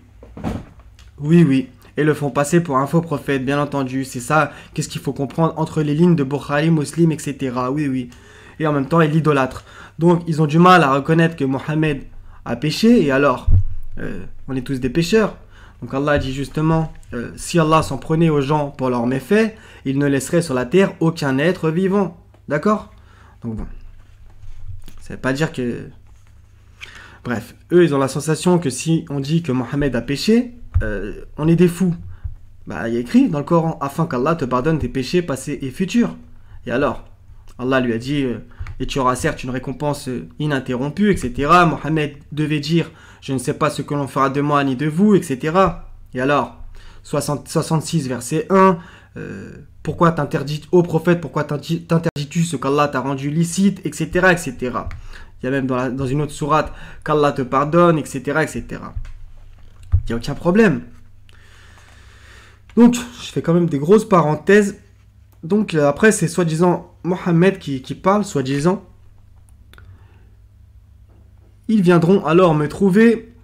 Oui, oui. Et le font passer pour un faux prophète, bien entendu. C'est ça, qu'est-ce qu'il faut comprendre entre les lignes de Bukhari, Muslim, etc. Oui, oui. Et en même temps, ils l'idolâtrent. Donc, ils ont du mal à reconnaître que Mohammed a péché. Et alors, on est tous des pécheurs. Donc, Allah dit justement, si Allah s'en prenait aux gens pour leurs méfaits, il ne laisserait sur la terre aucun être vivant. D'accord? Donc, bon. Ça ne veut pas dire que... Bref, eux, ils ont la sensation que si on dit que Mohammed a péché, on est des fous. Bah, il y a écrit dans le Coran, afin qu'Allah te pardonne tes péchés passés et futurs. Et alors, Allah lui a dit, et tu auras certes une récompense ininterrompue, etc. Mohammed devait dire, je ne sais pas ce que l'on fera de moi ni de vous, etc. Et alors, 66 verset 1, pourquoi t'interdis, ô prophète, pourquoi t'interdis-tu ce qu'Allah t'a rendu licite, etc., etc. Il y a même dans une autre sourate qu'Allah te pardonne, etc., etc. Il n'y a aucun problème. Donc, je fais quand même des grosses parenthèses. Donc, après, c'est soi-disant Mohammed qui parle, soi-disant. Ils viendront alors me trouver.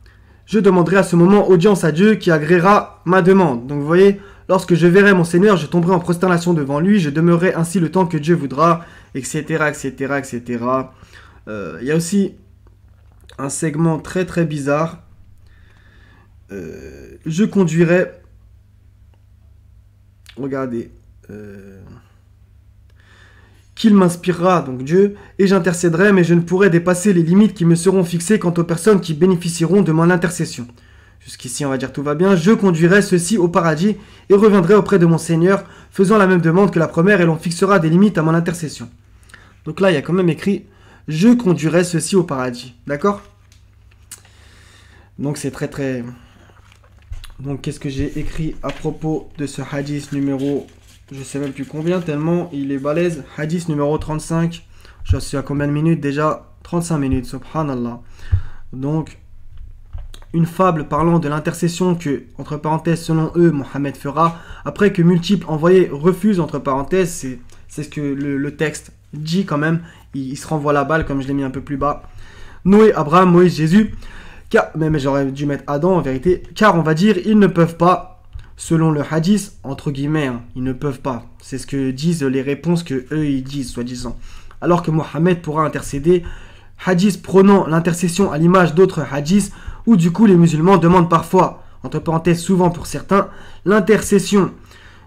Je demanderai à ce moment audience à Dieu qui agréera ma demande. Donc, vous voyez, lorsque je verrai mon Seigneur, je tomberai en prosternation devant lui. Je demeurerai ainsi le temps que Dieu voudra, etc., etc., etc. Il y a aussi un segment très très bizarre. Je conduirai... Regardez. Qu'il m'inspirera, donc Dieu, et j'intercéderai, mais je ne pourrai dépasser les limites qui me seront fixées quant aux personnes qui bénéficieront de mon intercession. Jusqu'ici, on va dire tout va bien. Je conduirai ceux-ci au paradis et reviendrai auprès de mon Seigneur, faisant la même demande que la première, et l'on fixera des limites à mon intercession. Donc là, il y a quand même écrit... Je conduirai ceci au paradis. D'accord? Donc c'est très très... Donc qu'est-ce que j'ai écrit à propos de ce hadith numéro, je sais même plus combien, tellement il est balèze. Hadith numéro 35. Je suis à combien de minutes déjà? 35 minutes, subhanallah. Donc, une fable parlant de l'intercession que, entre parenthèses, selon eux, Mohammed fera, après que multiples envoyés refusent, entre parenthèses, c'est ce que le texte dit quand même, il se renvoie la balle, comme je l'ai mis un peu plus bas. Noé, Abraham, Moïse, Jésus, mais j'aurais dû mettre Adam en vérité, car on va dire, ils ne peuvent pas, selon le hadith, entre guillemets, hein, ils ne peuvent pas. C'est ce que disent les réponses que eux ils disent, soi-disant. Alors que Mohammed pourra intercéder, hadith prônant l'intercession à l'image d'autres hadiths, où du coup les musulmans demandent parfois, entre parenthèses souvent pour certains, l'intercession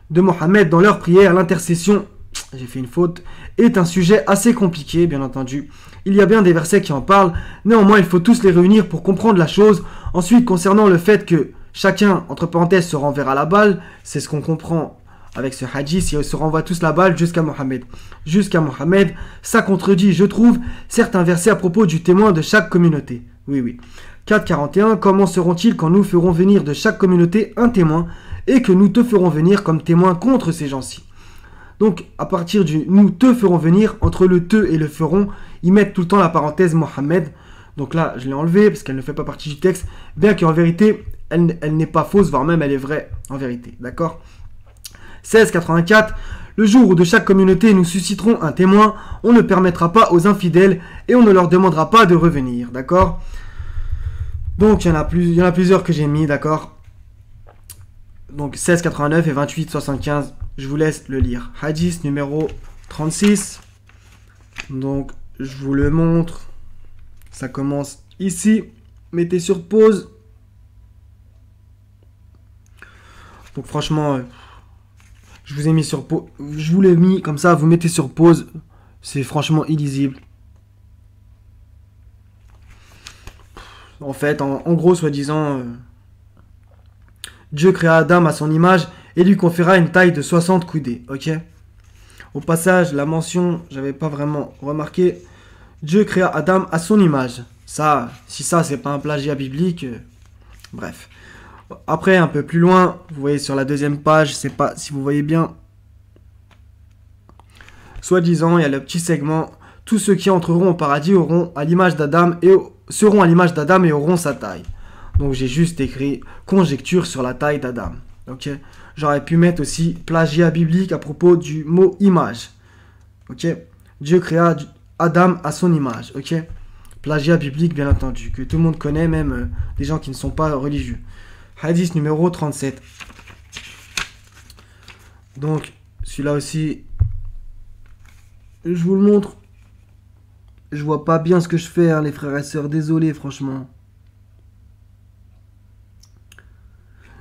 de Mohammed dans leur prière. L'intercession, j'ai fait une faute, est un sujet assez compliqué, bien entendu. Il y a bien des versets qui en parlent, néanmoins il faut tous les réunir pour comprendre la chose. Ensuite, concernant le fait que chacun, entre parenthèses, se renverra la balle, c'est ce qu'on comprend avec ce hadith, ils se renvoient tous la balle jusqu'à Mohammed. Jusqu'à Mohammed, ça contredit, je trouve, certains versets à propos du témoin de chaque communauté. Oui. 4.41, comment seront-ils quand nous ferons venir de chaque communauté un témoin et que nous te ferons venir comme témoin contre ces gens-ci? Donc, à partir du nous te ferons venir, entre le te et le feront, ils mettent tout le temps la parenthèse Mohammed. Donc là, je l'ai enlevée parce qu'elle ne fait pas partie du texte, bien qu'en vérité, elle n'est pas fausse, voire même elle est vraie en vérité. D'accord? 16.84, le jour où de chaque communauté nous susciterons un témoin, on ne permettra pas aux infidèles et on ne leur demandera pas de revenir. D'accord? Donc il y en a plusieurs que j'ai mis, d'accord? Donc 16.89 et 28.75, je vous laisse le lire. Hadith numéro 36. Donc je vous le montre. Ça commence ici. Mettez sur pause. Donc franchement, je vous ai mis sur pause. Je vous l'ai mis comme ça, vous mettez sur pause. C'est franchement illisible. En fait, en gros, soi-disant, Dieu créa Adam à son image et lui conféra une taille de 60 coudées. Ok? Au passage, la mention, j'avais pas vraiment remarqué. Dieu créa Adam à son image. Ça, si ça, c'est pas un plagiat biblique, bref. Après, un peu plus loin, vous voyez sur la deuxième page, je sais pas si vous voyez bien. Soi-disant, il y a le petit segment. Tous ceux qui entreront au paradis auront à l'image d'Adam et seront à l'image d'Adam et auront sa taille. Donc j'ai juste écrit conjecture sur la taille d'Adam. Ok. J'aurais pu mettre aussi plagiat biblique à propos du mot image. Ok. Dieu créa Adam à son image. Ok. Plagiat biblique bien entendu, que tout le monde connaît, même des gens qui ne sont pas religieux. Hadith numéro 37. Donc celui-là aussi, je vous le montre. Je vois pas bien ce que je fais, hein, les frères et sœurs. Désolé, franchement.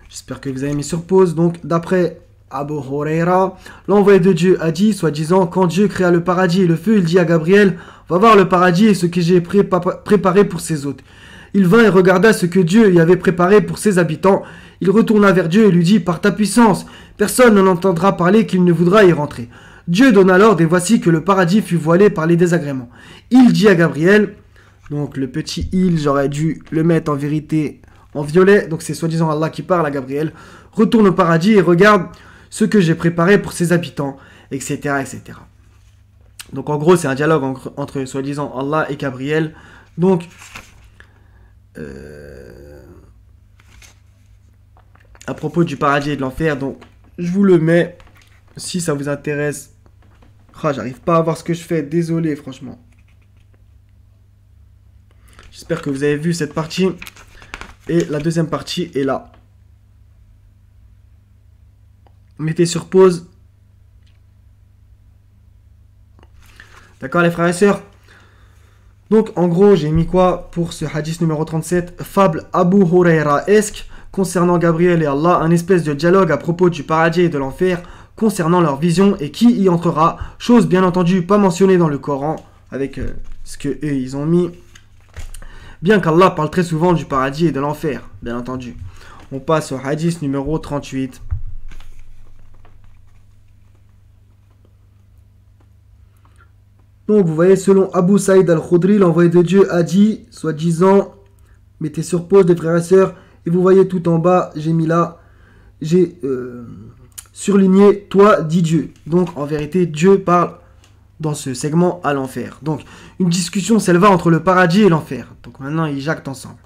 J'espère que vous avez mis sur pause. Donc, d'après Abu Huraira, l'envoyé de Dieu a dit, soi-disant, quand Dieu créa le paradis et le feu, il dit à Gabriel, va voir le paradis et ce que j'ai préparé pour ses hôtes. Il vint et regarda ce que Dieu y avait préparé pour ses habitants. Il retourna vers Dieu et lui dit, par ta puissance, personne n'en entendra parler qu'il ne voudra y rentrer. Dieu donna l'ordre et voici que le paradis fut voilé par les désagréments. Il dit à Gabriel, donc le petit il, j'aurais dû le mettre en vérité en violet, donc c'est soi-disant Allah qui parle à Gabriel, retourne au paradis et regarde ce que j'ai préparé pour ses habitants, etc., etc. Donc en gros c'est un dialogue entre soi-disant Allah et Gabriel. Donc à propos du paradis et de l'enfer, donc je vous le mets si ça vous intéresse. Ah, j'arrive pas à voir ce que je fais, désolé franchement. J'espère que vous avez vu cette partie. Et la deuxième partie est là. Mettez sur pause. D'accord les frères et sœurs? Donc en gros j'ai mis quoi pour ce hadith numéro 37? Fable Abu Huraira-esque concernant Gabriel et Allah, un espèce de dialogue à propos du paradis et de l'enfer, concernant leur vision et qui y entrera, chose bien entendu pas mentionnée dans le Coran, avec ce que eux ils ont mis, bien qu'Allah parle très souvent du paradis et de l'enfer, bien entendu. On passe au hadith numéro 38. Donc vous voyez, selon Abu Saïd al-Khudri, l'envoyé de Dieu a dit, soi-disant, mettez sur pause les frères et sœurs, Et vous voyez tout en bas, j'ai mis là, j'ai surligné, toi, dit Dieu. Donc, en vérité, Dieu parle dans ce segment à l'enfer. Donc, une discussion s'éleva entre le paradis et l'enfer. Donc, maintenant, ils jactent ensemble.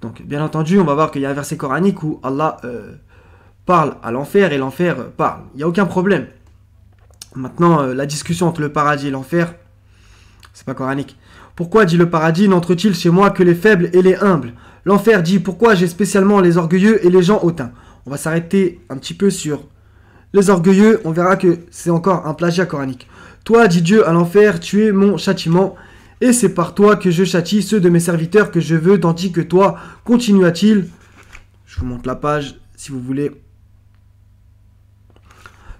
Donc, bien entendu, on va voir qu'il y a un verset coranique où Allah parle à l'enfer et l'enfer parle. Il n'y a aucun problème. Maintenant, la discussion entre le paradis et l'enfer, c'est pas coranique. Pourquoi, dit le paradis, n'entre-t-il chez moi que les faibles et les humbles? L'enfer dit, pourquoi j'ai spécialement les orgueilleux et les gens hautains? On va s'arrêter un petit peu sur les orgueilleux. On verra que c'est encore un plagiat coranique. Toi, dit Dieu à l'enfer, tu es mon châtiment, et c'est par toi que je châtie ceux de mes serviteurs que je veux, tandis que toi, continua-t-il. Je vous montre la page, si vous voulez.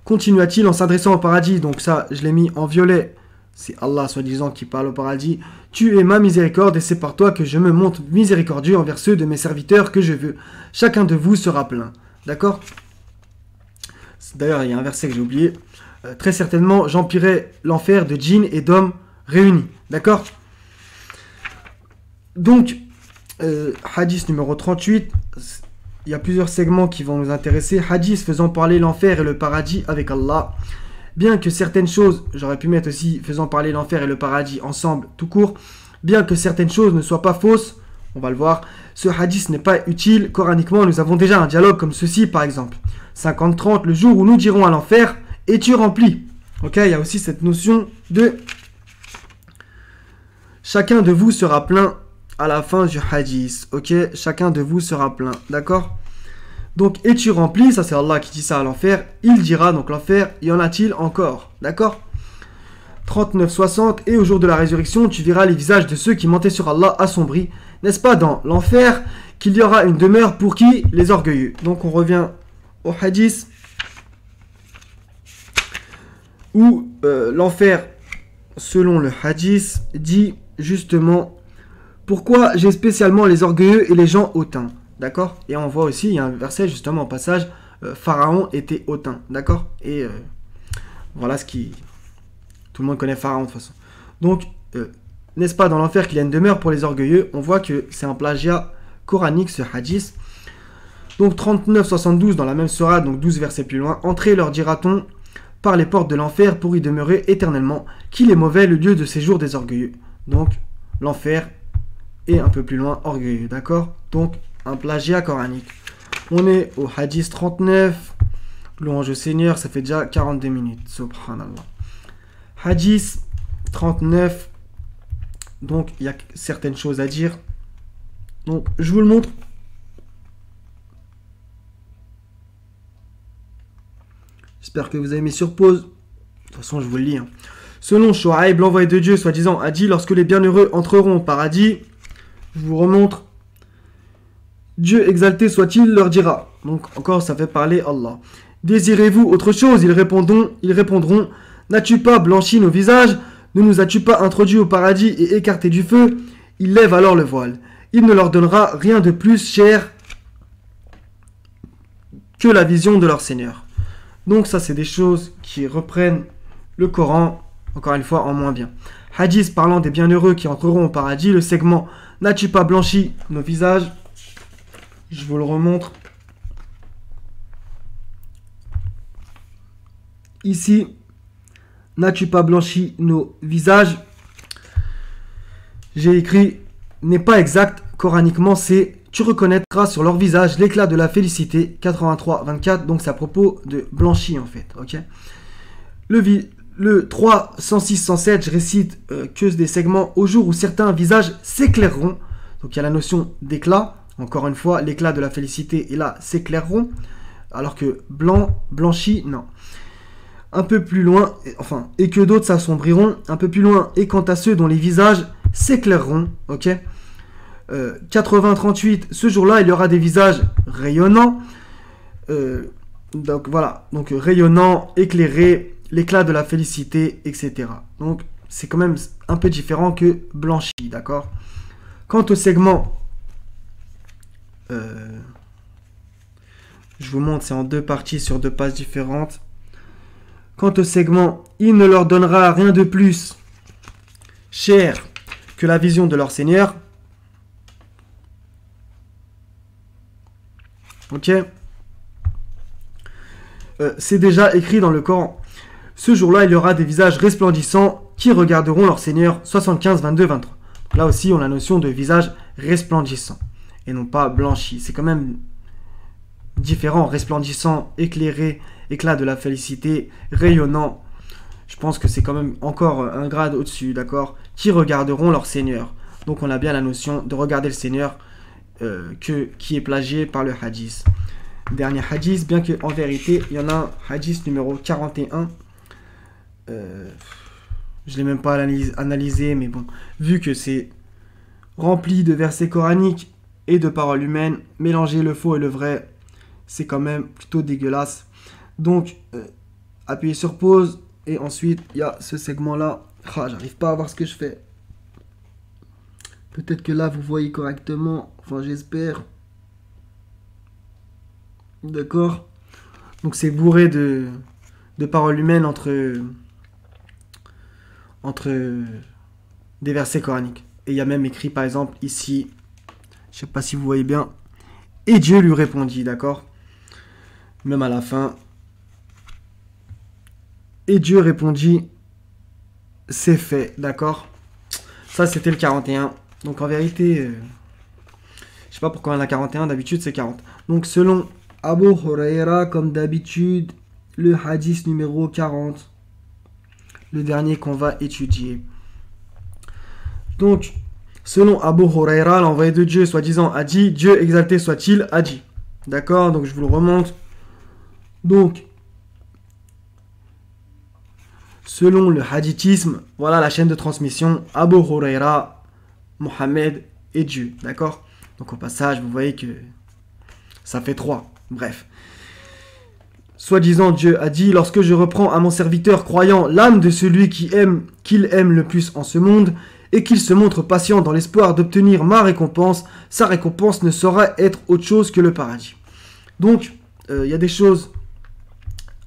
Continua-t-il en s'adressant au paradis. Donc ça, je l'ai mis en violet. C'est Allah, soi-disant, qui parle au paradis. Tu es ma miséricorde, et c'est par toi que je me montre miséricordieux envers ceux de mes serviteurs que je veux. Chacun de vous sera plein. D'accord? D'ailleurs, il y a un verset que j'ai oublié. Très certainement, j'empirerai l'enfer de djinns et d'hommes réunis. D'accord? Donc, hadith numéro 38. Il y a plusieurs segments qui vont nous intéresser. Hadith faisant parler l'enfer et le paradis avec Allah. Bien que certaines choses, j'aurais pu mettre aussi faisant parler l'enfer et le paradis ensemble, tout court. Bien que certaines choses ne soient pas fausses, on va le voir, ce hadith n'est pas utile. Coraniquement, nous avons déjà un dialogue comme ceci, par exemple. 50-30, le jour où nous dirons à l'enfer, es-tu rempli? Ok, il y a aussi cette notion de chacun de vous sera plein à la fin du hadith. Ok, chacun de vous sera plein. D'accord? Donc, es-tu rempli? Ça, c'est Allah qui dit ça à l'enfer. Il dira, donc l'enfer, y en a-t-il encore? D'accord? 39-60, et au jour de la résurrection, tu verras les visages de ceux qui mentaient sur Allah assombris. N'est-ce pas dans l'enfer qu'il y aura une demeure pour qui? Les orgueilleux. Donc, on revient au hadith où l'enfer, selon le hadith, dit justement pourquoi j'ai spécialement les orgueilleux et les gens hautains. D'accord? Et on voit aussi, il y a un verset justement au passage, Pharaon était hautain. D'accord? Et voilà ce qui... Tout le monde connaît Pharaon de toute façon. Donc, n'est-ce pas dans l'enfer qu'il y a une demeure pour les orgueilleux? On voit que c'est un plagiat coranique ce hadith. Donc 39-72 dans la même sourate, donc 12 versets plus loin. Entrez, leur dira-t-on, par les portes de l'enfer pour y demeurer éternellement. Qu'il est mauvais le lieu de séjour des orgueilleux. Donc, l'enfer est un peu plus loin, orgueilleux. D'accord? Donc, un plagiat coranique. On est au hadith 39. Louange au Seigneur, ça fait déjà 42 minutes. Subhanallah. Hadith 39. Donc, il y a certaines choses à dire. Donc, je vous le montre. J'espère que vous avez mis sur pause. De toute façon, je vous le lis. Selon Shuaïb, l'envoyé de Dieu, soi-disant, a dit, lorsque les bienheureux entreront au paradis, je vous remontre. Dieu exalté soit-il leur dira. Donc, encore, ça fait parler Allah. Désirez-vous autre chose? Ils répondront, n'as-tu pas blanchi nos visages? Ne nous as-tu pas introduits au paradis et écartés du feu? Il lève alors le voile. Il ne leur donnera rien de plus cher que la vision de leur Seigneur. Donc ça, c'est des choses qui reprennent le Coran, encore une fois, en moins bien. Hadith parlant des bienheureux qui entreront au paradis, le segment « N'as-tu pas blanchi nos visages ?» Je vous le remontre. Ici, « N'as-tu pas blanchi nos visages ?» J'ai écrit « N'est pas exact, coraniquement, c'est « Tu reconnaîtras sur leur visage l'éclat de la félicité » 83-24, donc c'est à propos de blanchi en fait, ok. Le 3, 106, 107, je récite que des segments au jour où certains visages s'éclaireront. Donc il y a la notion d'éclat, encore une fois, l'éclat de la félicité et là s'éclaireront, alors que blanchi, non. Un peu plus loin, enfin, et que d'autres s'assombriront, un peu plus loin, et quant à ceux dont les visages s'éclaireront, ok. 80-38, ce jour-là, il y aura des visages rayonnants. Donc voilà, donc rayonnants, éclairés, l'éclat de la félicité, etc. Donc c'est quand même un peu différent que blanchi, d'accord? Quant au segment, je vous montre, c'est en deux parties sur deux pages différentes. Quant au segment, il ne leur donnera rien de plus cher que la vision de leur Seigneur. Ok. C'est déjà écrit dans le Coran. Ce jour-là, il y aura des visages resplendissants qui regarderont leur Seigneur. 75, 22, 23. Là aussi, on a la notion de visage resplendissant et non pas blanchi. C'est quand même différent. Resplendissant, éclairé, éclat de la félicité, rayonnant. Je pense que c'est quand même encore un grade au-dessus, d'accord? Qui regarderont leur Seigneur. Donc on a bien la notion de regarder le Seigneur qui est plagié par le hadith. Dernier hadith, bien qu'en vérité, il y en a un hadith numéro 41. Je ne l'ai même pas analysé, mais bon, vu que c'est rempli de versets coraniques et de paroles humaines, mélanger le faux et le vrai, c'est quand même plutôt dégueulasse. Donc, appuyez sur pause, et ensuite, il y a ce segment-là. Ah, j'arrive pas à voir ce que je fais. Peut-être que là, vous voyez correctement, enfin j'espère. D'accord. Donc c'est bourré de paroles humaines entre des versets coraniques. Et il y a même écrit par exemple ici, je sais pas si vous voyez bien, et Dieu lui répondit, d'accord. Même à la fin, et Dieu répondit, c'est fait, d'accord. Ça c'était le 41. Donc en vérité, je sais pas pourquoi il y en a 41, d'habitude c'est 40. Donc selon Abu Huraira, comme d'habitude, le hadith numéro 40, le dernier qu'on va étudier. Donc, selon Abu Huraira, l'envoyé de Dieu, soi-disant, a dit, Dieu exalté soit-il, a dit. D'accord, donc je vous le remonte. Donc, selon le hadithisme, voilà la chaîne de transmission, Abu Huraira, Mohammed et Dieu. D'accord. Donc au passage, vous voyez que ça fait 3. Bref. Soi-disant, Dieu a dit, lorsque je reprends à mon serviteur croyant l'âme de celui qu'il aime le plus en ce monde, et qu'il se montre patient dans l'espoir d'obtenir ma récompense, sa récompense ne saurait être autre chose que le paradis. Donc, il y a des choses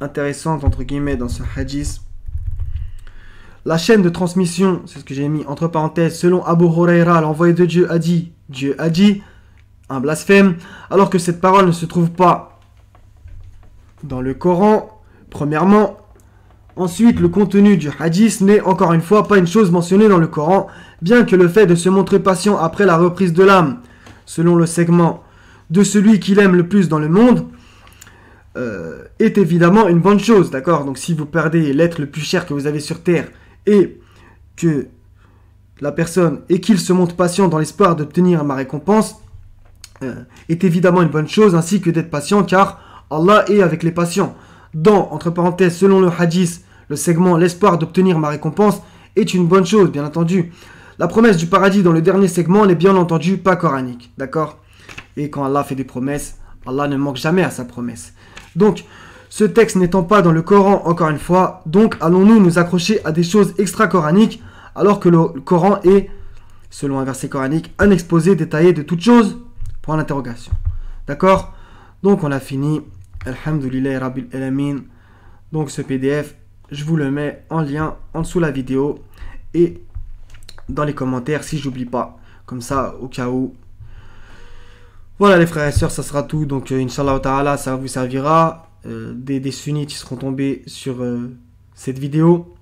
intéressantes, entre guillemets, dans ce hadith. La chaîne de transmission, c'est ce que j'ai mis entre parenthèses, selon Abu Huraira, l'envoyé de Dieu a dit, un blasphème, alors que cette parole ne se trouve pas dans le Coran, premièrement. Ensuite, le contenu du hadith n'est encore une fois pas une chose mentionnée dans le Coran, bien que le fait de se montrer patient après la reprise de l'âme, selon le segment de celui qu'il aime le plus dans le monde, est évidemment une bonne chose, d'accord? Donc si vous perdez l'être le plus cher que vous avez sur terre, et que la personne, et qu'il se montre patient dans l'espoir d'obtenir ma récompense, est évidemment une bonne chose, ainsi que d'être patient, car Allah est avec les patients. Dans, entre parenthèses, selon le hadith, le segment l'espoir d'obtenir ma récompense est une bonne chose, bien entendu. La promesse du paradis dans le dernier segment n'est bien entendu pas coranique, d'accord? Et quand Allah fait des promesses, Allah ne manque jamais à sa promesse. Donc, ce texte n'étant pas dans le Coran, encore une fois, donc allons-nous nous accrocher à des choses extra-coraniques, alors que le Coran est, selon un verset coranique, un exposé détaillé de toutes choses? Point d'interrogation. D'accord? Donc on a fini. Alhamdulillah Rabbil Alamin. Donc ce PDF, je vous le mets en lien en dessous de la vidéo et dans les commentaires si j'oublie pas. Comme ça, au cas où. Voilà les frères et sœurs, ça sera tout. Donc Inch'Allah Ta'ala, ça vous servira. Des sunnites qui seront tombés sur cette vidéo.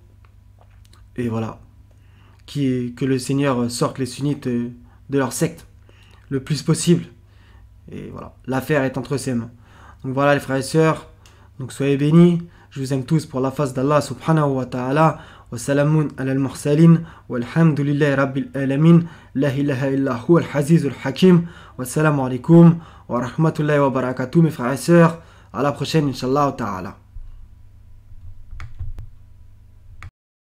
Et voilà. Que le Seigneur sorte les sunnites de leur secte le plus possible. Et voilà, l'affaire est entre ses mains. Donc voilà les frères et sœurs, donc soyez bénis, je vous aime tous pour la face d'Allah subhanahu wa ta'ala, wa salamun ala al-mursalin, walhamdulillahi rabbil alamin, la ilaha illa huwa al-hazizul hakim, wa salamu alaikum, wa rahmatullahi wa barakatuh mes frères et sœurs, à la prochaine Inch'Allah ta'ala.